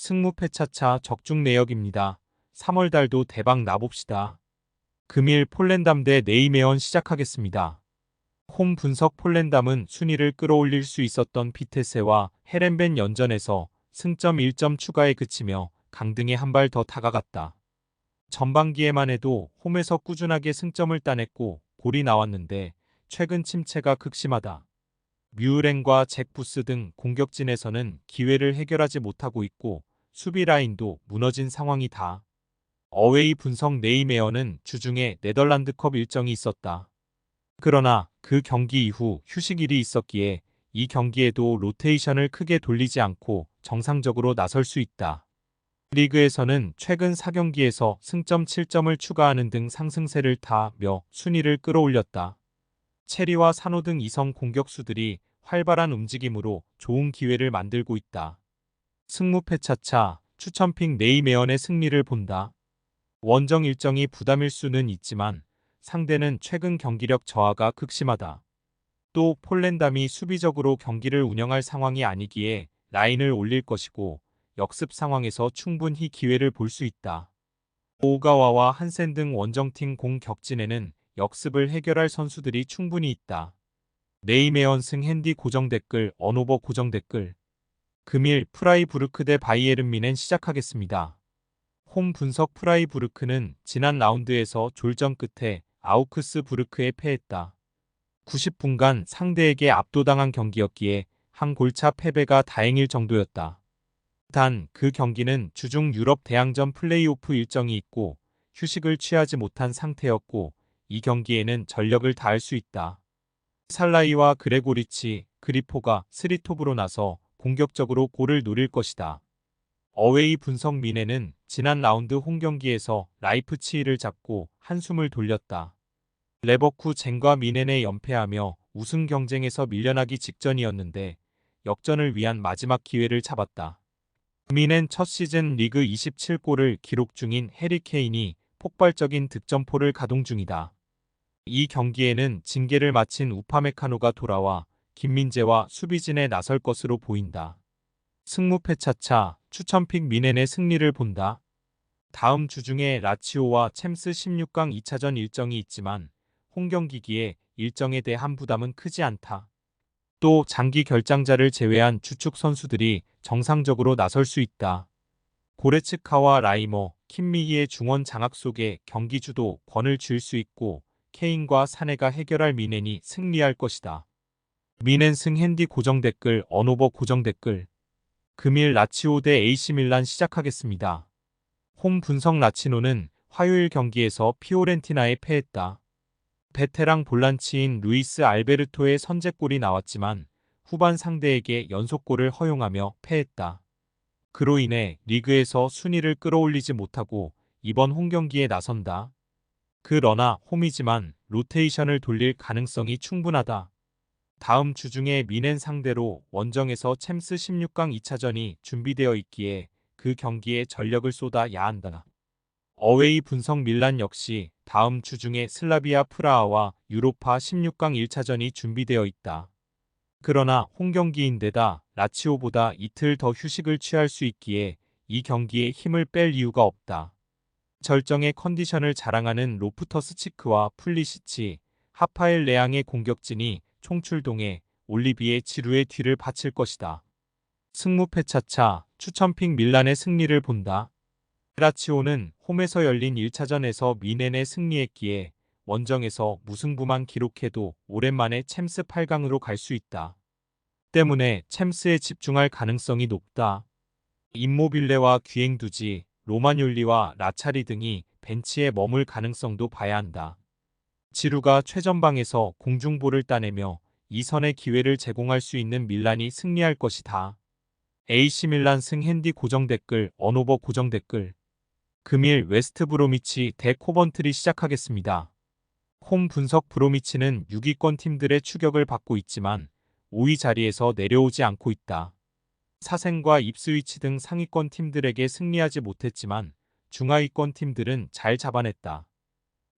승무패차차 적중 내역입니다. 3월달도 대박 나봅시다. 금일 폴랜담 대 네이메언 시작하겠습니다. 홈 분석 폴랜담은 순위를 끌어올릴 수 있었던 비테세와 헤렌벤 연전에서 승점 1점 추가에 그치며 강등에 한 발 더 다가갔다. 전반기에만 해도 홈에서 꾸준하게 승점을 따냈고 골이 나왔는데 최근 침체가 극심하다. 뮤울행과 잭 부스 등 공격진에서는 기회를 해결하지 못하고 있고 수비 라인도 무너진 상황이다. 어웨이 분석 네이메어는 주중에 네덜란드컵 일정이 있었다. 그러나 그 경기 이후 휴식일이 있었기에 이 경기에도 로테이션을 크게 돌리지 않고 정상적으로 나설 수 있다. 리그에서는 최근 4경기에서 승점 7점을 추가하는 등 상승세를 타며 순위를 끌어올렸다. 체리와 산호 등 이성 공격수들이 활발한 움직임으로 좋은 기회를 만들고 있다. 승무패차차 추천픽 네이메언의 승리를 본다. 원정 일정이 부담일 수는 있지만 상대는 최근 경기력 저하가 극심하다. 또 폴랜담이 수비적으로 경기를 운영할 상황이 아니기에 라인을 올릴 것이고 역습 상황에서 충분히 기회를 볼 수 있다. 오가와와 한센 등 원정팀 공격진에는 역습을 해결할 선수들이 충분히 있다. 네이메언 승 핸디 고정 댓글 언오버 고정 댓글 금일 프라이부르크 대 바이에른 뮌헨 시작하겠습니다. 홈 분석 프라이부르크는 지난 라운드에서 졸전 끝에 아우크스부르크에 패했다. 90분간 상대에게 압도당한 경기였기에 한 골차 패배가 다행일 정도였다. 단 그 경기는 주중 유럽 대항전 플레이오프 일정이 있고 휴식을 취하지 못한 상태였고 이 경기에는 전력을 다할 수 있다. 살라이와 그레고리치, 그리포가 스리톱으로 나서 공격적으로 골을 노릴 것이다. 어웨이 분석 뮌헨은 지난 라운드 홈경기에서 라이프치히를 잡고 한숨을 돌렸다. 레버쿠젠과 뮌헨에 연패하며 우승 경쟁에서 밀려나기 직전이었는데 역전을 위한 마지막 기회를 잡았다. 뮌헨 첫 시즌 리그 27골을 기록 중인 해리 케인이 폭발적인 득점포를 가동 중이다. 이 경기에는 징계를 마친 우파메카노가 돌아와 김민재와 수비진에 나설 것으로 보인다. 승무패차차 추천픽 뮌헨의 승리를 본다. 다음 주 중에 라치오와 챔스 16강 2차전 일정이 있지만 홈경기기에 일정에 대한 부담은 크지 않다. 또 장기 결장자를 제외한 주축 선수들이 정상적으로 나설 수 있다. 고레츠카와 라이머, 킴미히의 중원 장악 속에 경기 주도 권을 쥘 수 있고 케인과 사네가 해결할 뮌헨이 승리할 것이다. 뮌헨 승 핸디 고정 댓글 언오버 고정 댓글 금일 라치오 대 AC 밀란 시작하겠습니다. 홈 분석 라치노는 화요일 경기에서 피오렌티나에 패했다. 베테랑 볼란치인 루이스 알베르토의 선제골이 나왔지만 후반 상대에게 연속골을 허용하며 패했다. 그로 인해 리그에서 순위를 끌어올리지 못하고 이번 홈경기에 나선다. 그러나 홈이지만 로테이션을 돌릴 가능성이 충분하다. 다음 주 중에 뮌헨 상대로 원정에서 챔스 16강 2차전이 준비되어 있기에 그 경기에 전력을 쏟아야 한다. 어웨이 분석 밀란 역시 다음 주 중에 슬라비아 프라하와 유로파 16강 1차전이 준비되어 있다. 그러나 홈경기인데다 라치오보다 이틀 더 휴식을 취할 수 있기에 이 경기에 힘을 뺄 이유가 없다. 절정의 컨디션을 자랑하는 로프터스 치크와 풀리시치, 하파엘 레앙의 공격진이 총출동해 올리비에 지루의 뒤를 바칠 것이다. 승무패차차 추천픽 밀란의 승리를 본다. 라치오는 홈에서 열린 1차전에서 뮌헨에 승리했기에 원정에서 무승부만 기록해도 오랜만에 챔스 8강으로 갈 수 있다. 때문에 챔스에 집중할 가능성이 높다. 임모빌레와 귀행두지, 로마뇰리와 라차리 등이 벤치에 머물 가능성도 봐야 한다. 지루가 최전방에서 공중볼을 따내며 2선의 기회를 제공할 수 있는 밀란이 승리할 것이다. AC 밀란 승 핸디 고정 댓글 언오버 고정 댓글 금일 웨스트 브로미치 대 코번트리 시작하겠습니다. 홈 분석 브로미치는 6위권 팀들의 추격을 받고 있지만 5위 자리에서 내려오지 않고 있다. 사생과 입스위치 등 상위권 팀들에게 승리하지 못했지만 중하위권 팀들은 잘 잡아냈다.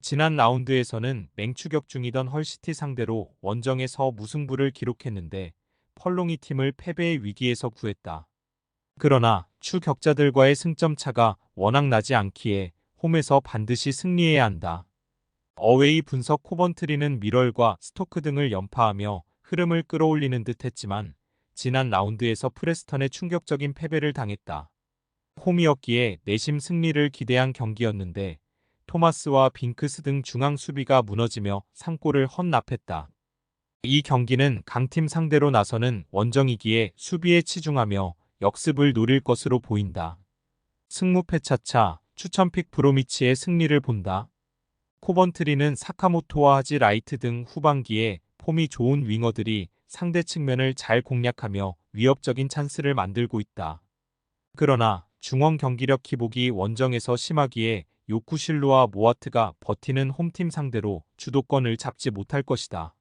지난 라운드에서는 맹추격 중이던 헐시티 상대로 원정에서 무승부를 기록했는데 펄롱이 팀을 패배의 위기에서 구했다. 그러나 추격자들과의 승점 차가 워낙 나지 않기에 홈에서 반드시 승리해야 한다. 어웨이 분석 코번트리는 미럴과 스토크 등을 연파하며 흐름을 끌어올리는 듯 했지만 지난 라운드에서 프레스턴에 충격적인 패배를 당했다. 홈이었기에 내심 승리를 기대한 경기였는데 토마스와 빙크스 등 중앙 수비가 무너지며 3골을 헌납했다. 이 경기는 강팀 상대로 나서는 원정이기에 수비에 치중하며 역습을 노릴 것으로 보인다. 승무패차차 추천픽 브로미치의 승리를 본다. 코번트리는 사카모토와 하지 라이트 등 후반기에 폼이 좋은 윙어들이 상대 측면을 잘 공략하며 위협적인 찬스를 만들고 있다. 그러나 중원 경기력 기복이 원정에서 심하기에 요쿠실로와 모와트가 버티는 홈팀 상대로 주도권을 잡지 못할 것이다.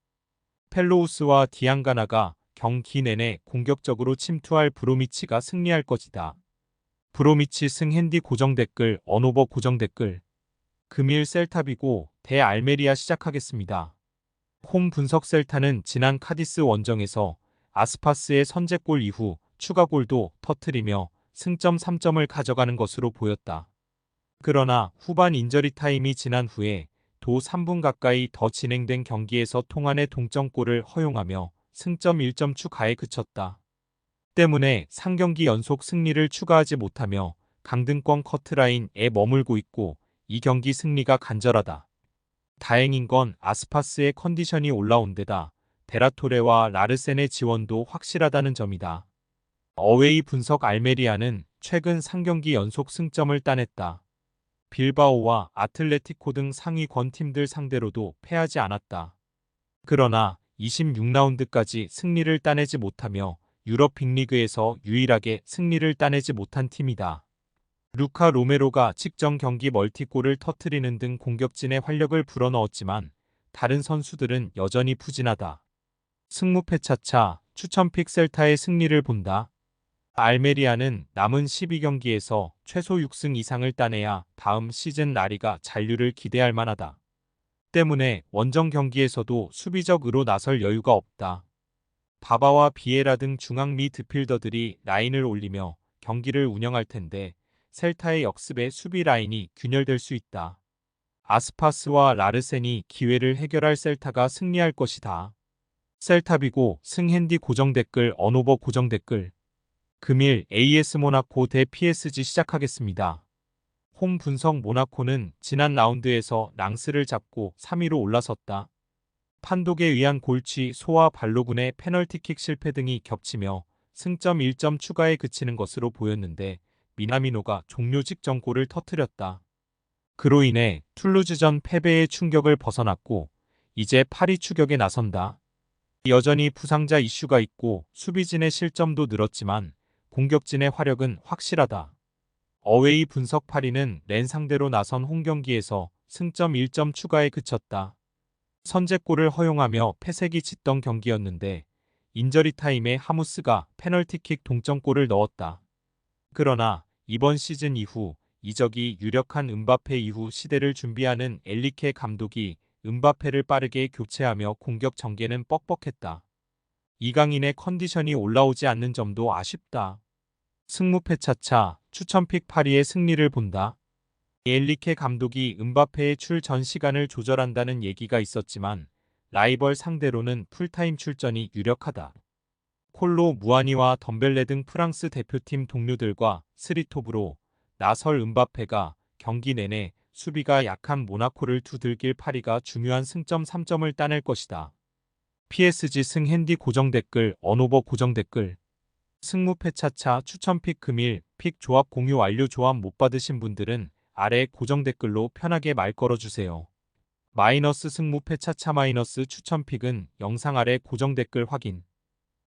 펠로우스와 디앙가나가 경기 내내 공격적으로 침투할 브로미치가 승리할 것이다. 브로미치 승 핸디 고정 댓글 언오버 고정 댓글 금일 셀타비고 대 알메리아 시작하겠습니다. 홈 분석 셀타는 지난 카디스 원정에서 아스파스의 선제골 이후 추가골도 터뜨리며 승점 3점을 가져가는 것으로 보였다. 그러나 후반 인저리 타임이 지난 후에 도 3분 가까이 더 진행된 경기에서 통안의 동점골을 허용하며 승점 1점 추가에 그쳤다. 때문에 3경기 연속 승리를 추가하지 못하며 강등권 커트라인에 머물고 있고 이 경기 승리가 간절하다. 다행인 건 아스파스의 컨디션이 올라온 데다 데라토레와 라르센의 지원도 확실하다는 점이다. 어웨이 분석 알메리아는 최근 3경기 연속 승점을 따냈다. 빌바오와 아틀레티코 등 상위권 팀들 상대로도 패하지 않았다. 그러나 26라운드까지 승리를 따내지 못하며 유럽 빅리그에서 유일하게 승리를 따내지 못한 팀이다. 루카 로메로가 직전 경기 멀티골을 터뜨리는 등 공격진에 활력을 불어넣었지만 다른 선수들은 여전히 부진하다. 승무패차차 추천픽 셀타의 승리를 본다. 알메리아는 남은 12경기에서 최소 6승 이상을 따내야 다음 시즌 라리가 잔류를 기대할 만하다. 때문에 원정 경기에서도 수비적으로 나설 여유가 없다. 바바와 비에라 등 중앙 미드필더들이 라인을 올리며 경기를 운영할 텐데 셀타의 역습에 수비 라인이 균열될 수 있다. 아스파스와 라르센이 기회를 해결할 셀타가 승리할 것이다. 셀타비고 승핸디 고정 댓글 언오버 고정 댓글 금일 AS 모나코 대 PSG 시작하겠습니다. 홈 분석 모나코는 지난 라운드에서 랑스를 잡고 3위로 올라섰다. 판독에 의한 골치 소와 발로군의 페널티킥 실패 등이 겹치며 승점 1점 추가에 그치는 것으로 보였는데 미나미노가 종료 직전 골을 터뜨렸다. 그로 인해 툴루즈전 패배의 충격을 벗어났고 이제 파리 추격에 나선다. 여전히 부상자 이슈가 있고 수비진의 실점도 늘었지만 공격진의 화력은 확실하다. 어웨이 분석 파리는 렌 상대로 나선 홈경기에서 승점 1점 추가에 그쳤다. 선제골을 허용하며 패색이 짙던 경기였는데 인저리 타임에 하무스가 페널티킥 동점골을 넣었다. 그러나 이번 시즌 이후 이적이 유력한 음바페 이후 시대를 준비하는 엘리케 감독이 음바페를 빠르게 교체하며 공격 전개는 뻑뻑했다. 이강인의 컨디션이 올라오지 않는 점도 아쉽다. 승무패차차 추천픽 파리의 승리를 본다. 엘리케 감독이 음바페의 출전 시간을 조절한다는 얘기가 있었지만 라이벌 상대로는 풀타임 출전이 유력하다. 콜로 무아니와 덤벨레 등 프랑스 대표팀 동료들과 스리톱으로 나설 음바페가 경기 내내 수비가 약한 모나코를 두들길 파리가 중요한 승점 3점을 따낼 것이다. PSG 승 핸디 고정 댓글 언오버 고정 댓글 승무패차차 추천픽 금일 픽 조합 공유 완료. 조합 못 받으신 분들은 아래 고정 댓글로 편하게 말 걸어주세요. 마이너스 승무패차차 마이너스 추천픽은 영상 아래 고정 댓글 확인.